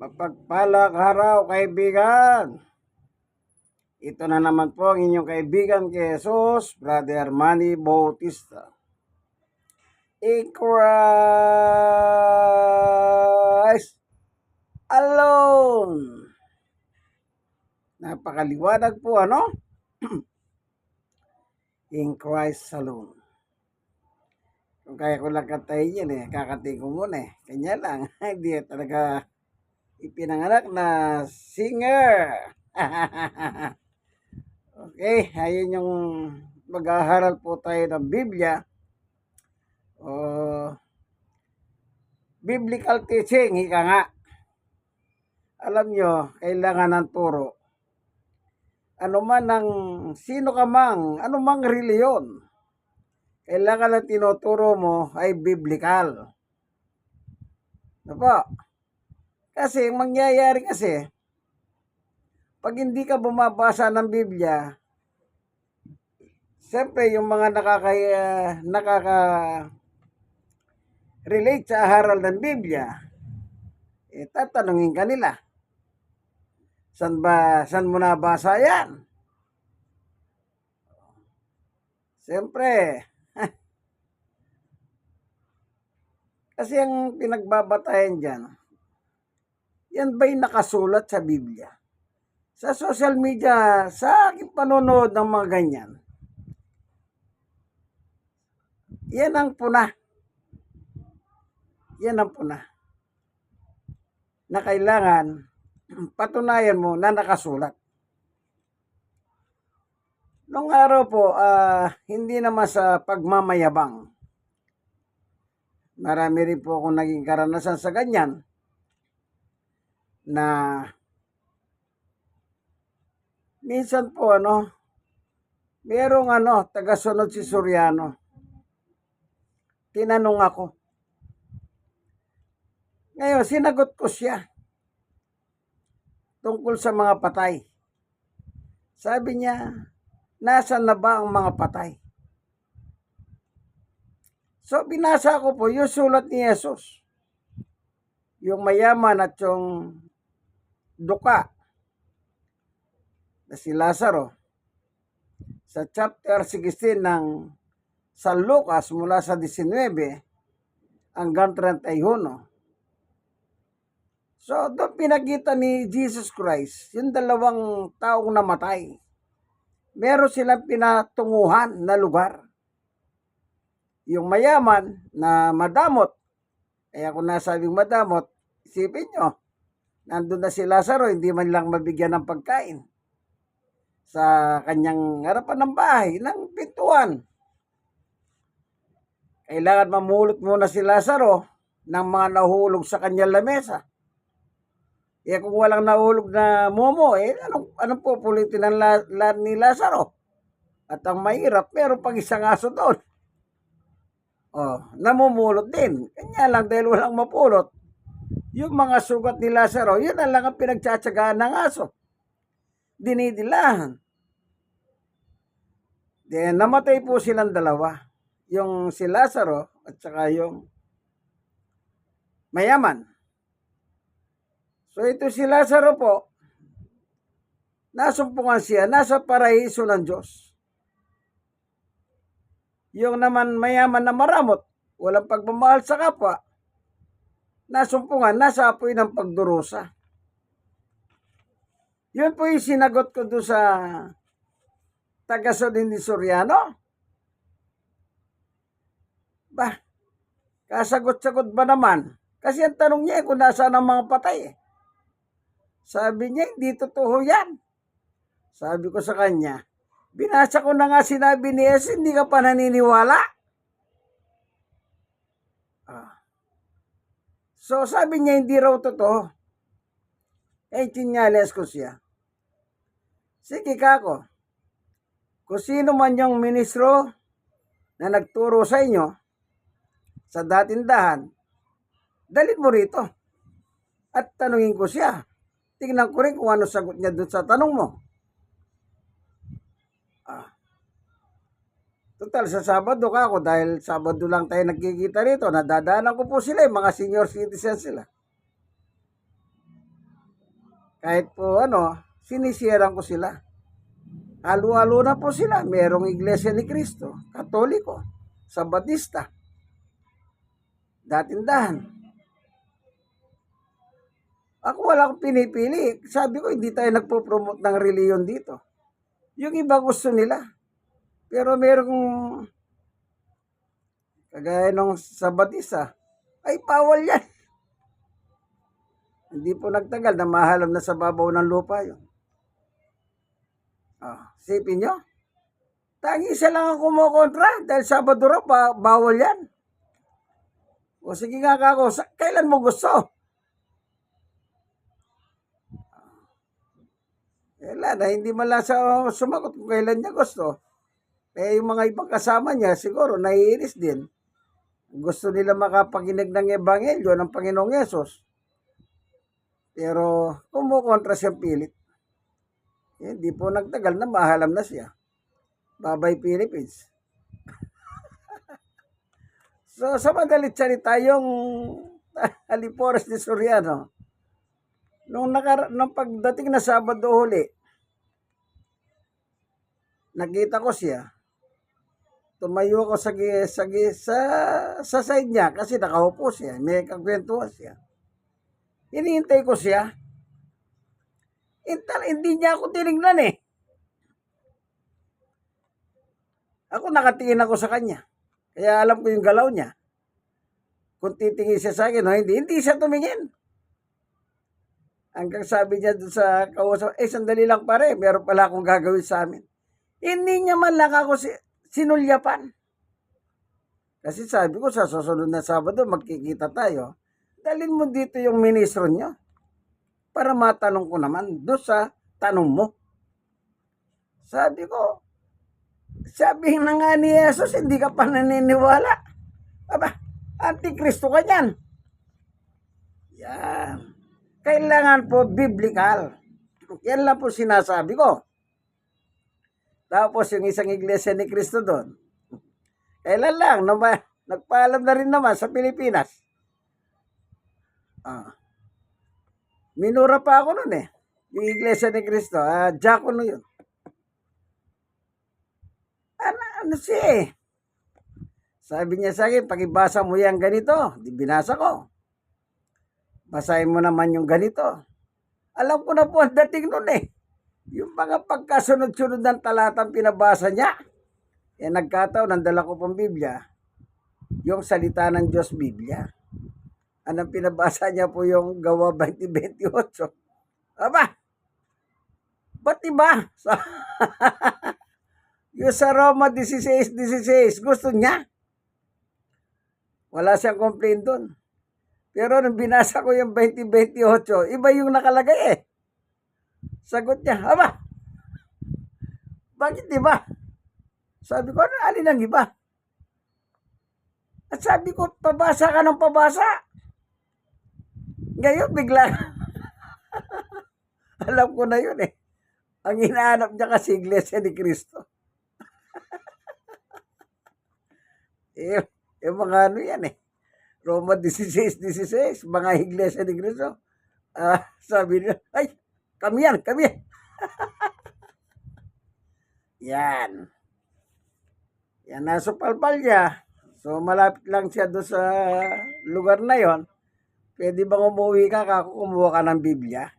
Mapagpalang araw, kaibigan. Ito na naman po ang inyong kaibigan kay Jesus, Brother Manny Bautista. In Christ alone. Napakaliwanag po, ano? In Christ alone. Kung kaya ko lang kantahin yan kakatayin ko muna Kanya lang, hindi talaga ipinanganak na singer. Okay, ayun yung mag-aaral po tayo ng Biblia. Biblical teaching, ika nga. Alam nyo, kailangan ng turo. Ano man ang sino ka mang, ano mang reliyon, kailangan na tinuturo mo ay biblical. Ano po? Kasi mangyayari kasi, pag hindi ka bumabasa ng Biblia, siyempre yung mga nakaka-relate sa aral ng Biblia, tatanungin ka nila. Saan mo nabasa yan? Siyempre, kasi ang pinagbabatayan dyan, yan ba'y nakasulat sa Biblia? Sa social media, sa aking panonood ng mga ganyan, yan ang puna. Yan ang puna. Na kailangan patunayan mo na nakasulat. Nung araw po, hindi naman sa pagmamayabang. Marami rin po akong naging karanasan sa ganyan na minsan po merong tagasunod si Soriano. Tinanong ako. Ngayon, sinagot ko siya tungkol sa mga patay. Sabi niya, nasaan na ba ang mga patay? So, binasa ko po yung sulat ni Jesus. Yung mayaman at yung duka na si Lazaro. Sa chapter 16 ng San Lucas mula sa 19 hanggang 31. So, doon pinakita ni Jesus Christ, yung dalawang taong namatay. Meron silang pinatunguhan na lugar. Yung mayaman na madamot, kaya kung nasabing madamot, isipin nyo, nandun na si Lazaro, hindi man lang mabigyan ng pagkain sa kanyang harapan ng bahay, ng pintuan. Kailangan mamulot muna si Lazaro ng mga nahulog sa kanyang lamesa. Kung walang nahulog na momo, anong pupulitin ni Lazaro? At ang mahirap, meron pang isang aso doon. Namumulot din. Kanya lang dahil walang mapulot. Yung mga sugat ni Lazaro, yun lang ang pinagtsatsagaan ng aso. Dinidilahan. Then, namatay po silang dalawa. Yung si Lazaro at saka yung mayaman. So, ito si Lazaro po, nasumpungan siya, nasa paraiso ng Diyos. Yung naman mayaman na maramot, walang pagmamahal sa kapwa, nasumpungan, nasa apoy ng pagdurusa. Yun po yung sinagot ko doon sa taga-Sodin ni Soriano. Kasagot-sagot ba naman? Kasi ang tanong niya kung nasaan ang mga patay. Sabi niya, hindi totoo yan. Sabi ko sa kanya, binasa ko na nga sinabi ni Jesus, hindi ka pa naniniwala. So sabi niya, hindi raw totoo. Chinyales ko siya. Sige kako, kung sino man yung ministro na nagturo sa inyo sa datindahan, dalhin mo rito. At tanungin ko siya. Tingnan ko rin kung ano sagot niya doon sa tanong mo. Total, sa Sabado ka ako, dahil Sabado lang tayo nagkikita rito, nadadaanan ko po sila, mga senior citizens sila. Kahit po sinisiran ko sila. Halo-halo na po sila. Merong Iglesia ni Cristo, Katoliko, Sabatista, datindahan. Ako wala akong pinipili. Sabi ko, hindi tayo nagpo-promote ng reliyon dito. Yung iba gusto nila. Pero merong kagaya nung Sabatista, ay bawal yan. Hindi po nagtagal na mahalam na sa babaw ng lupa yun. Sipin nyo? Tangi isa lang ang kumukontra dahil Sabado raw, bawal yan. O sige nga kako, kailan mo gusto? Wala na, hindi man lang sa sumagot kung kailan niya gusto. Eh, yung mga ibang kasama niya, siguro, naiinis din. Gusto nila makapakinig ng Ebanghelyo ng Panginoong Yesus. Pero, kumukontra siyang pilit. Hindi po nagtagal na mahalam na siya. Bye-bye Philippines. So, sa madalit salita, yung Alipores de Soriano, nung pagdating na Sabado huli, nakita ko siya. Tumayo ako sa side niya kasi nakaupo siya. May kagwentuhan siya. Hinihintay ko siya. Hindi niya ako tinignan eh. Ako nakatingin ako sa kanya. Kaya alam ko yung galaw niya. Kung titingin siya sa akin, hindi siya tumingin. Hanggang sabi niya doon sa kausap, sandali lang pare, meron pala akong gagawin sa amin. Hindi niya man lang ako sinulyapan. Kasi sabi ko, sa susunod na Sabado, magkikita tayo. Dalhin mo dito yung ministro niyo. Para matanong ko naman doon sa tanong mo. Sabi ko, sabi na nga ni Jesus, hindi ka pa naniniwala. Aba, antikristo ka yan. Yan. Kailangan po biblical. Yan lang po sinasabi ko. Tapos yung isang Iglesia ni Cristo doon. Kailan lang, nagpaalam na rin naman sa Pilipinas. Minura pa ako noon eh. Yung Iglesia ni Cristo. Diakono yun. Ano siya eh. Sabi niya sa akin, pakibasa mo yan ganito. Di binasa ko. Basahin mo naman yung ganito. Alam ko na po ang dating noon eh. Yung mga pagkasunod-sunod ng talatang pinabasa niya. Nagkataon, nandala ko pang Biblia. Yung salita ng Diyos Biblia. Anong pinabasa niya po yung Gawa 20:28. Aba, ba't iba? Yung sa Roma 16:16, gusto niya. Wala siyang complaint doon. Pero nung binasa ko yung 20:28, iba yung nakalagay eh. Sagot niya, aba, bakit iba? Sabi ko, alin ang iba? At sabi ko, pabasa ka ng pabasa. Ngayon, bigla. Alam ko na yun eh. Ang hinahanap niya kasi Iglesia ni Cristo. Mga yan eh. Roma 16:16, mga Iglesia ni Cristo. Sabi niya, ay, kami yan. Yan. Yan, nasupalpal niya. So, malapit lang siya doon sa lugar na yon. Pwede bang umuwi ka kumuha ka ng Biblia?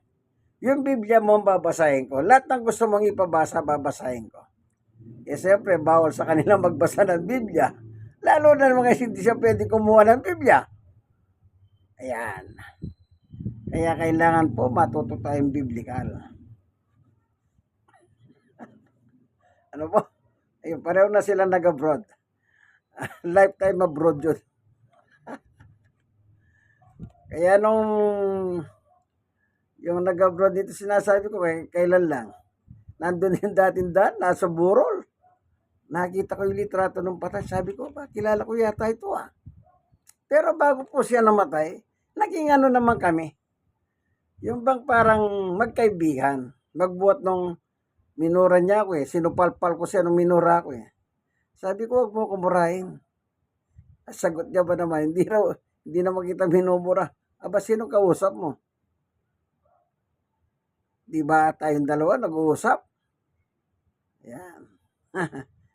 Yung Biblia mo babasahin ko. Lahat ng gusto mong ipabasa, babasahin ko. Siyempre, bawal sa kanila magbasa ng Biblia. Lalo na mga hindi siya pwede kumuha ng Biblia. Ayan. Kaya kailangan po matuto tayong biblical. Ano po? Ayun, pareho na sila nag-abroad. Lifetime abroad yun. Kaya yung nag-abroad dito, sinasabi ko, kailan lang. Nandun yung datindahan, nasa burol. Nakita ko yung litrato ng patay. Sabi ko, kilala ko yata ito ah. Pero bago po siya namatay, naging naman kami. Yung bang parang magkaibigan. Magbuhat nung minura niya ako eh. Sinupalpal ko siya nung minura ako eh. Sabi ko, wag mo ko murahin. Sagot niya ba naman, hindi naman kita minumura. Aba, sino kausap mo? Di ba tayong dalawa nag-uusap? Yan.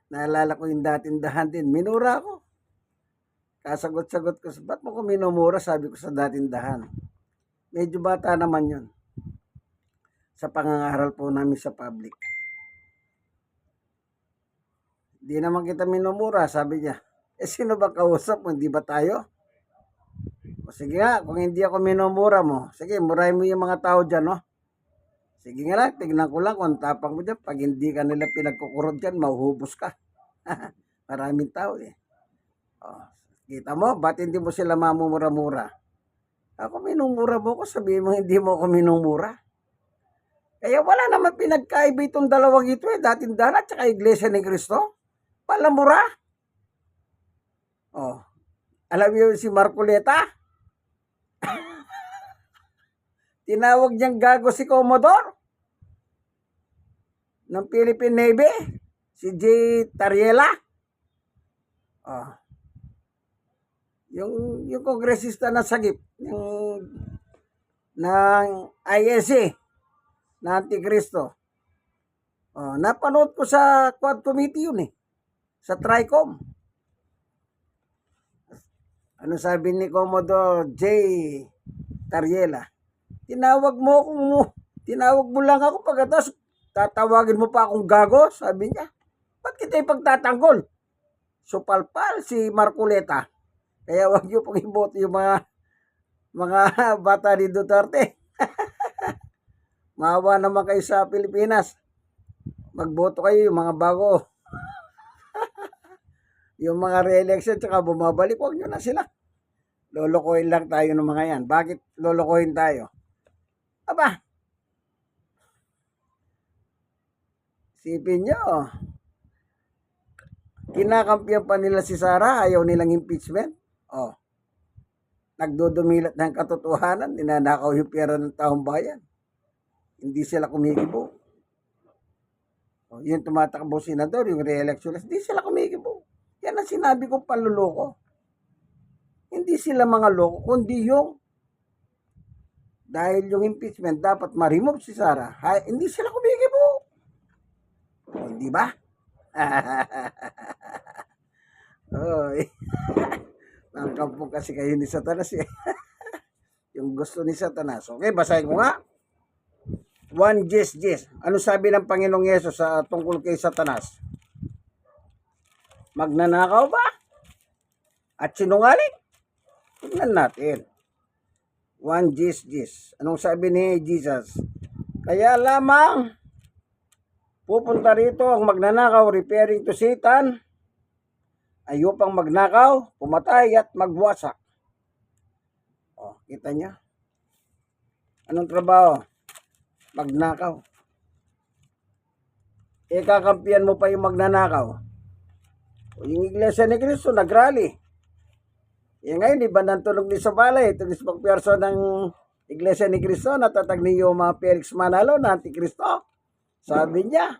Naalala ko yung dating dahan din. Minura ko. Kasagot-sagot ko, ba't mo ko minumura? Sabi ko sa dating dahan. Medyo bata naman yun. Sa pangangaral po namin sa public. Di naman kita minumura, sabi niya. Sino ba kausap mo? Hindi ba tayo? O sige nga, kung hindi ako minumura mo, sige, murahin mo yung mga tao dyan, no? Sige nga lang, tignan ko lang kung tapang mo dyan. Pag hindi ka nila pinagkukurot dyan, mahuhubos ka. Maraming tao eh. O, kita mo, ba't hindi mo sila mamumura-mura? Ako minumura mo ko, sabihin mo hindi mo ako minumura. Kaya wala naman pinagkaiba itong dalawang ito eh. Dating dana at saka Iglesia ni Cristo. Palamura. Oh, alam niyo si Marcoleta? Tinawag niyang gago si Commodore ng Philippine Navy, si J. Tariela. Oh. Yung kongresista na sagip ng ISC na Antikristo. Oh, napanood ko sa Quad Committee yun eh. Sa TRICOM. Ano sabi ni Commodore J. Tariela? Tinawag mo lang ako pagkatapos tatawagin mo pa akong gago, sabi niya. Ba't kita ipagtatanggol? Supalpal si Marcoleta. Kaya wag niyo pong iboto yung mga bata ni Duterte. Maawa naman kayo sa Pilipinas. Magboto kayo yung mga bago. Yung mga re-election tsaka bumabalik, wag nyo na sila. Lolokohin lang tayo ng mga yan. Bakit lolokohin tayo? Aba, sipin nyo, kinakampiyan pa nila si Sara, ayaw nilang impeachment. Oh, nagdudumilat ng katotohanan, ninanakaw yung pera ng taong bayan. Hindi sila kumikibo. Oh, yung tumatakbo senador, yung re-election, hindi sila kumikibo. Yan ang sinabi kong panluloko. Hindi sila mga loko, kundi yung dahil yung impeachment dapat ma-remove si Sara. Hindi sila kumikibo. O, di ba? Oy. Nangkampong kasi kayo ni Satanas eh. Yung gusto ni Satanas. Okay, basahin ko nga. 1 Jes. Ano sabi ng Panginoong Yesus sa tungkol kay Satanas? Magnanakaw ba? At sinungaling? Tignan natin. 1 Jes. Anong sabi ni Jesus? Kaya lamang pupunta rito ang magnanakaw, referring to Satan, ay upang magnakaw, pumatay at magwasak. O, kita niya? Anong trabaho? Magnakaw. Kakampiyan mo pa yung magnanakaw. O, yung Iglesia ni Cristo, nagrally. Ngayon, iba nang tulog ni Sabalay. Ito ni spokesperson ng Iglesia ni Cristo, natatag ni Yoma Felix Manalo na Antikristo. Sabi niya,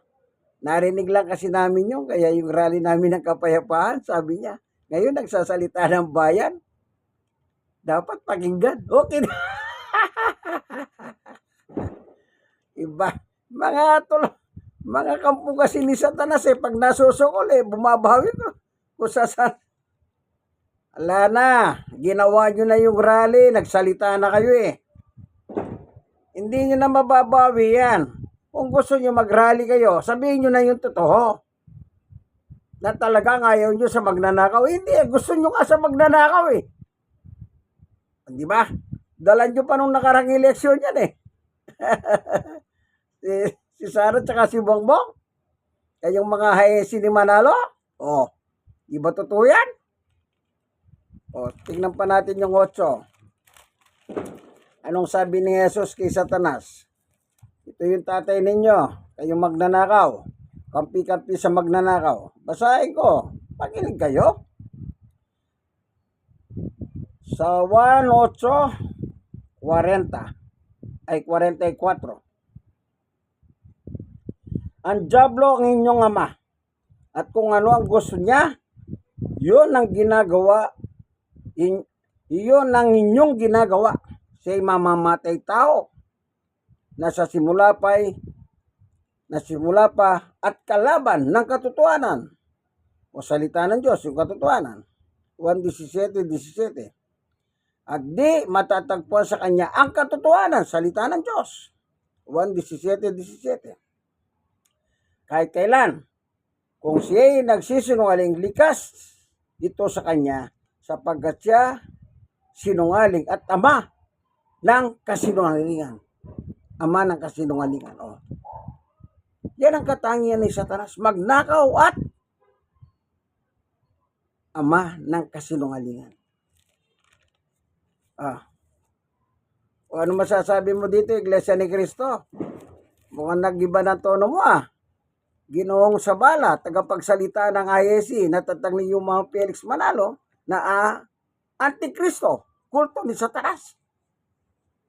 narinig lang kasi namin yun, kaya yung rally namin ng kapayapaan, sabi niya, ngayon nagsasalita ng bayan, dapat pakinggan. Okay na. Iba, mga kampo kasi ni Satanas pag nasusukol bumabawi ko. Kung saan, ala na, ginawa nyo na yung rally, nagsalita na kayo Hindi nyo na mababawi yan. Kung gusto nyo mag-rally kayo, sabihin nyo na yung totoo. Na talagang ayaw nyo sa magnanakaw. Hindi, gusto nyo nga sa magnanakaw Di ba? Dalan nyo pa nung nakarang eleksyon yan si Sara tsaka si Bongbong. Kayong mga haesi ni Manalo. Di ba totoo yan? Tingnan pa natin yung 8. Anong sabi ni Jesus kay Satanas? Ito yung tatay ninyo, kayong magnanakaw. Kampi-kampi sa magnanakaw. Basahin ko. Pakinig kayo. Sa 1:8, 40 ay 44. Ang diablo ang inyong ama At kung ano ang gusto niya, yun ang ginagawa. Iyon ang inyong ginagawa. Siya'y mamamatay tao na sa simula pa at kalaban ng katotohanan o salita ng Diyos, yung katotohanan. 1:17. At di matatagpuan sa kanya ang katotohanan, salita ng Diyos. 1:17. Kahit kailan, kung siya'y nagsisinungaling, likas ito sa kanya, sapagkat siya sinungaling at ama ng kasinungalingan. Ama ng kasinungalingan. Oh. Yan ang katangian ni Satanas, magnakaw at ama ng kasinungalingan. O ano masasabi mo dito, Iglesia ni Cristo? Mukhang nag-iba ng tono mo Ginoong Sabala, tagapagsalita ng ISC, natatag ni yung mga Felix Manalo na Antikristo, kulto ni Satanas.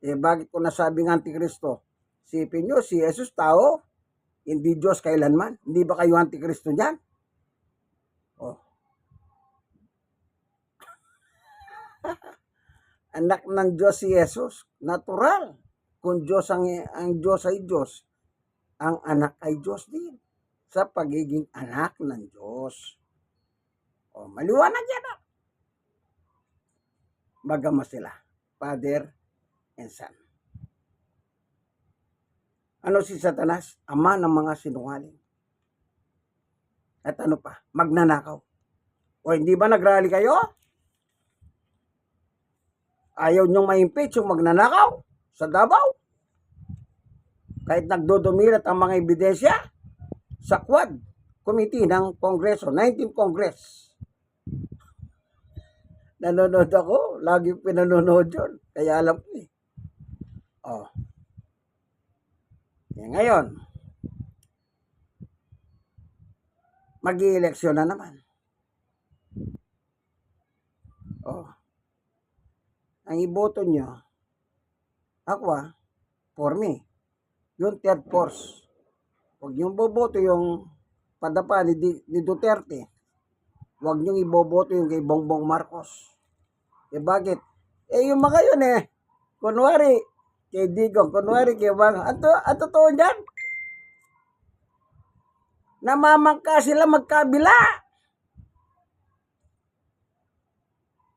Bakit ko nasabing Antikristo? Sipin nyo, si Jesus tao, hindi Diyos kailanman. Hindi ba kayo Antikristo niyan? Oh. Anak ng Diyos si Jesus, natural. Kung Diyos ang Diyos ay Diyos, ang anak ay Diyos din sa pagiging anak ng Diyos. O, maliwanag yan Magama sila, Father and Son. Ano si Satanas? Ama ng mga sinungaling. At ano pa? Magnanakaw. O hindi ba nagrally kayo? Ayaw nyong ma-impeach yung magnanakaw sa Davao? Kahit nagdodomilat ang mga ebidensya sa Quad Committee ng Kongreso, 19th Congress. Nanonood ako, lagi pinanonood yun. Kaya alam ko Yan ngayon, mag-i-eleksyon na naman. Ang iboto nyo, ako for me, yung third force. Huwag nyo boboto yung padapa ni Duterte. Huwag nyo iboboto yung kay Bongbong Marcos. Bakit? Yung mga yun kunwari, kay Digong, kunwari kay Bang, ang totoo dyan, namamangka sila magkabila.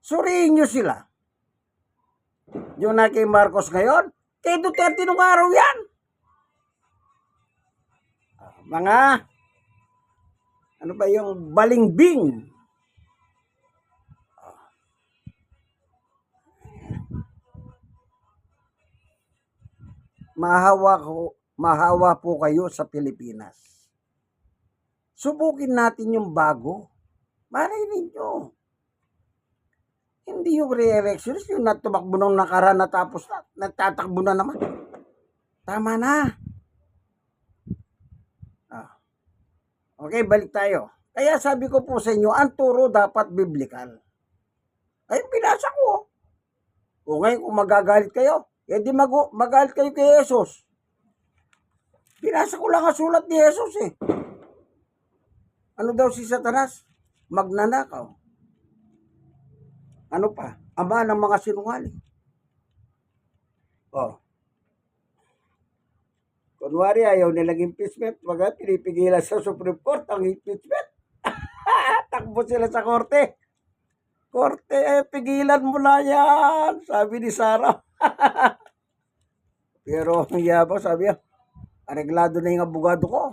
Suriin nyo sila. Yung na kay Marcos ngayon, kay Duterte nung araw yan. Mga, ano ba yung balingbing? Mahawa po kayo sa Pilipinas. Subukin natin yung bago. Malay ninyo. Hindi yung re-elections, yung natumakbo nung nakaraan natapos na, nagtatakbo na naman. Tama na. Okay, balik tayo. Kaya sabi ko po sa inyo, ang turo dapat biblical. Ay, pinasa ko. O ngayon kung magagalit kayo, di magalit kayo kay Jesus. Pinasa ko lang ang sulat ni Jesus Ano daw si Satanas? Magnanakaw. Ano pa? Ama ng mga sinungaling. Kunwari, ayaw nilang impeachment, pinipigilan sa Supreme Court ang impeachment. Takbo sila sa korte. Korte, pigilan mo na yan, sabi ni Sarah. Pero ang yabang, sabi niya, areglado na yung abogado ko.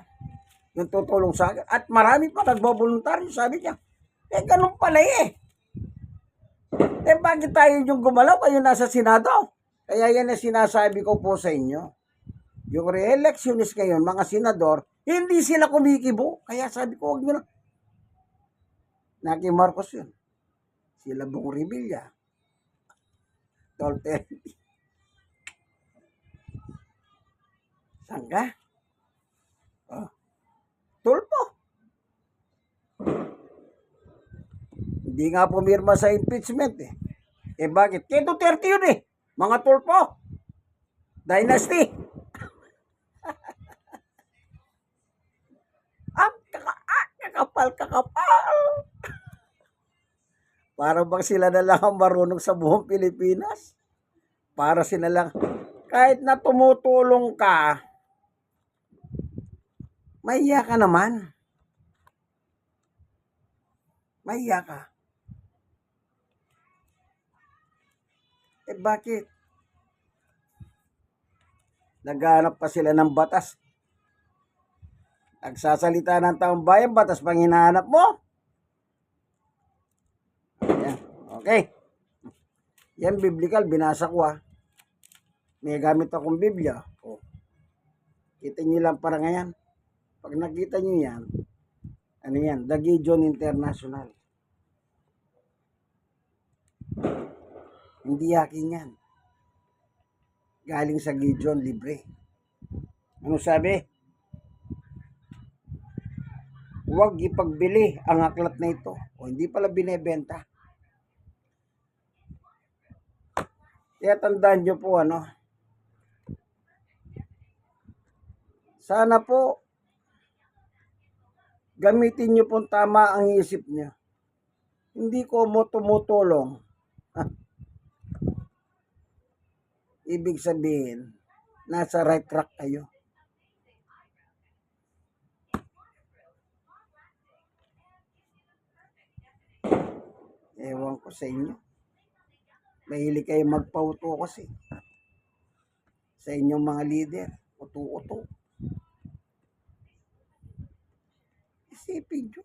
Yung tutulong sa akin. At marami pa nagboboluntaryo, sabi niya. Ganun pala bakit tayo yung gumalaw? Kayo nasa Senado. Kaya yan ang sinasabi ko po sa inyo. Yung re-electionist ngayon, mga senador, hindi sila kumikibo. Kaya sabi ko, huwag nyo na. Naki Marcos yun. Sila Bong Revilla. Duterte. Saan ka? Tulpo. Hindi nga pumirma sa impeachment bakit? Kaya Duterte yun Mga tulpo. Dynasty. kakapal. Para bang sila na lang ang marunong sa buong Pilipinas. Para sila lang, kahit na tumutulong ka, mahiya ka naman. Mahiya ka. Bakit? Naghanap pa sila ng batas. Nagsasalita ng taong bayan, batas pang hinahanap mo? Yan. Okay. Yan, biblical, binasa ko May gamit akong Biblia. Kita nyo lang para ngayon. Pag nakita nyo yan, ano yan? The Gideon International. Hindi akin yan. Galing sa Gideon, libre. Ano sabi? Huwag ipagbili ang aklat na ito. Hindi pala binebenta. Kaya tandaan nyo po, sana po, gamitin nyo po tama ang isip nyo. Hindi ko mo tumutulong. Ibig sabihin, nasa right track kayo. Ewan ko sa inyo. Mahilig kayo magpauto kasi. Sa inyong mga leader, uto-uto. Isipin nyo.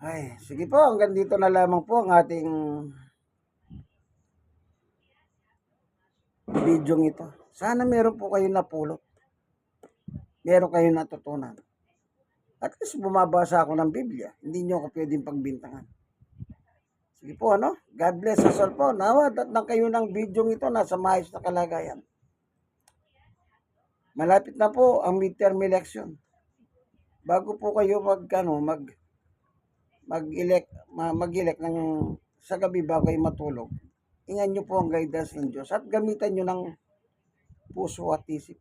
Ay, sige po, hanggang dito na lamang po ang ating video ito. Sana meron po kayo napulot. Meron kayo natutunan. At least bumabasa ako ng Biblia. Hindi nyo ako pwedeng pagbintangan. Sige po, God bless us all po. Nawad at nang kayo ng video ito nasa maayos na kalagayan. Malapit na po ang midterm election. Bago po kayo mag-elect ng sa gabi bago kayo matulog, ingan nyo po ang guidance ng Diyos at gamitan nyo ng puso at isip.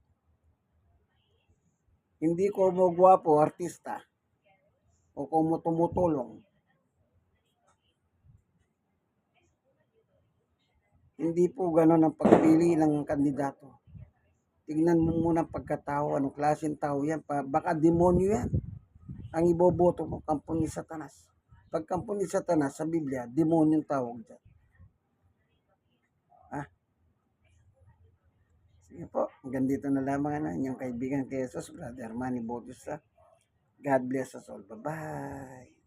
Hindi ko mo gwapo, artista, o kung mo tumutulong. Hindi po gano'n ang pagpili ng kandidato. Tignan mo muna ang pagkatao, anong klaseng tao yan. Baka demonyo yan. Ang iboboto mo, kampo ni Satanas. Pag kampo ni Satanas sa Biblia, demonyo yung tawag dyan. Sige po, hanggang dito na lamang inyong kaibigan kay Jesus, Brother Manny Bautista. God bless us all. Bye-bye.